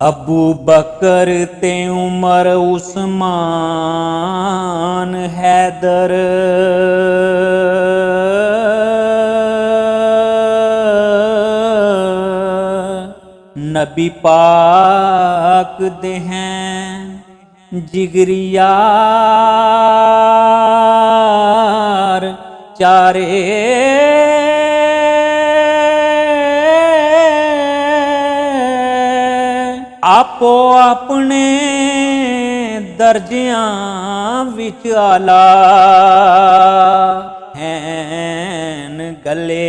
अबू बकर ते उमर उस्मान हैदर नबी पाक दे हैं जिगरी यार चारे आपो अपने दर्जियां विच आला हैन गले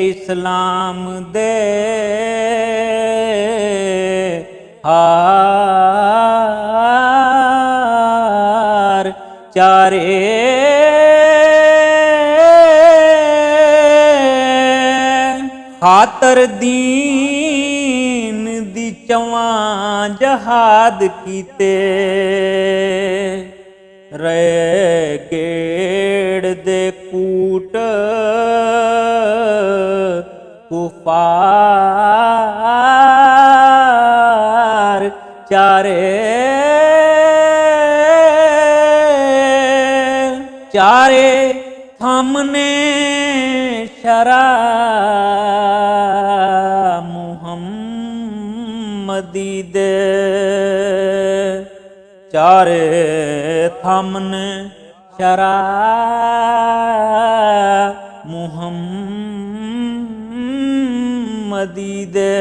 इस्लाम दे हार चारे खातर दीन दी चवां जहाद कीते रे गेड़ दे कूट कुफार चारे चारे थामने शरा मुहम्मदी दे चारे थामने शरा मुहम्मदी दे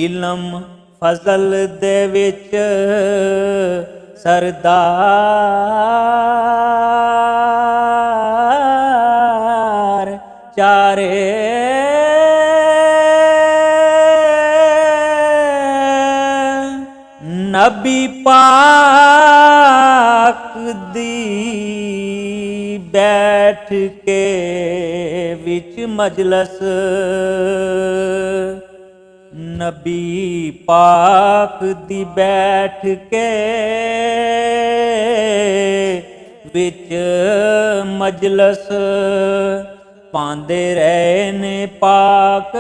इलम फजल दे विच सरदार चारे नबी पाक दी बैठ के विच मजलस नबी पाक दी बैठ के विच मजलस पांदे रहे ने पाक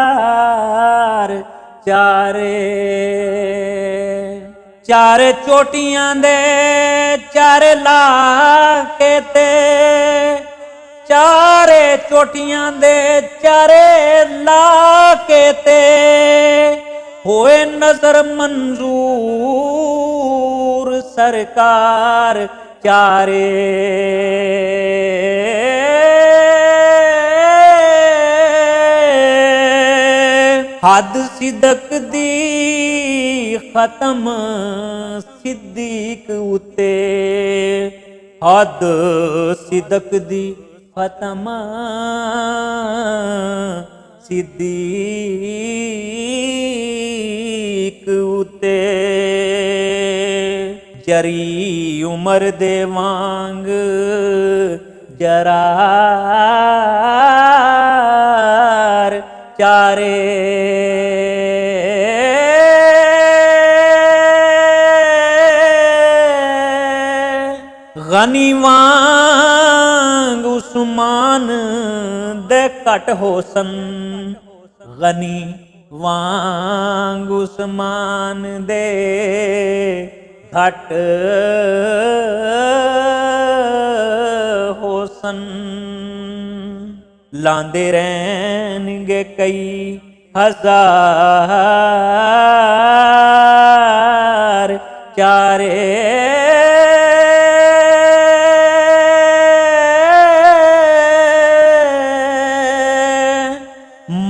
दीदार चारे चारे चोटियां दे चारे लाके ते चारे चोटियां दे चारे लाके ते होए नजर मंजूर सरकार चारे हद सिदक दी खत्म सिद्दीक उते हद सिदक दी खत्म सिद्दीक उते जरी उमर दे वांग जरार चारे गनी वांग उस्मान दे कट होसन गनी वांग उस्मान दे घट होसन लांदे रहनगे कई हजार चारे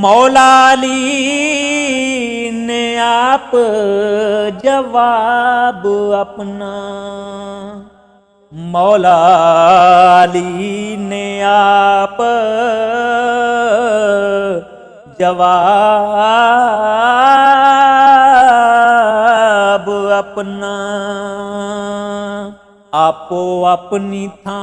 मौला अली ने आप जवाब अपना मौला अली ने आप जवाब अपना आपो अपनी था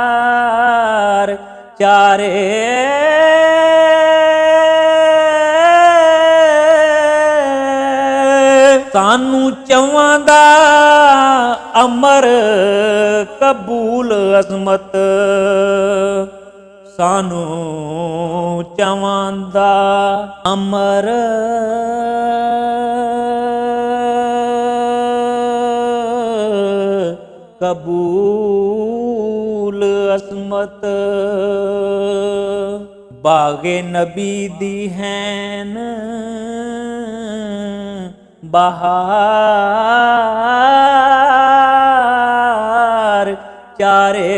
मुख्तार चारे सानू चवां दा अमर कबूल अजमत, सानू चवां दा अमर कबूल अजमत। बागे नबी दी हैन बहार, चारे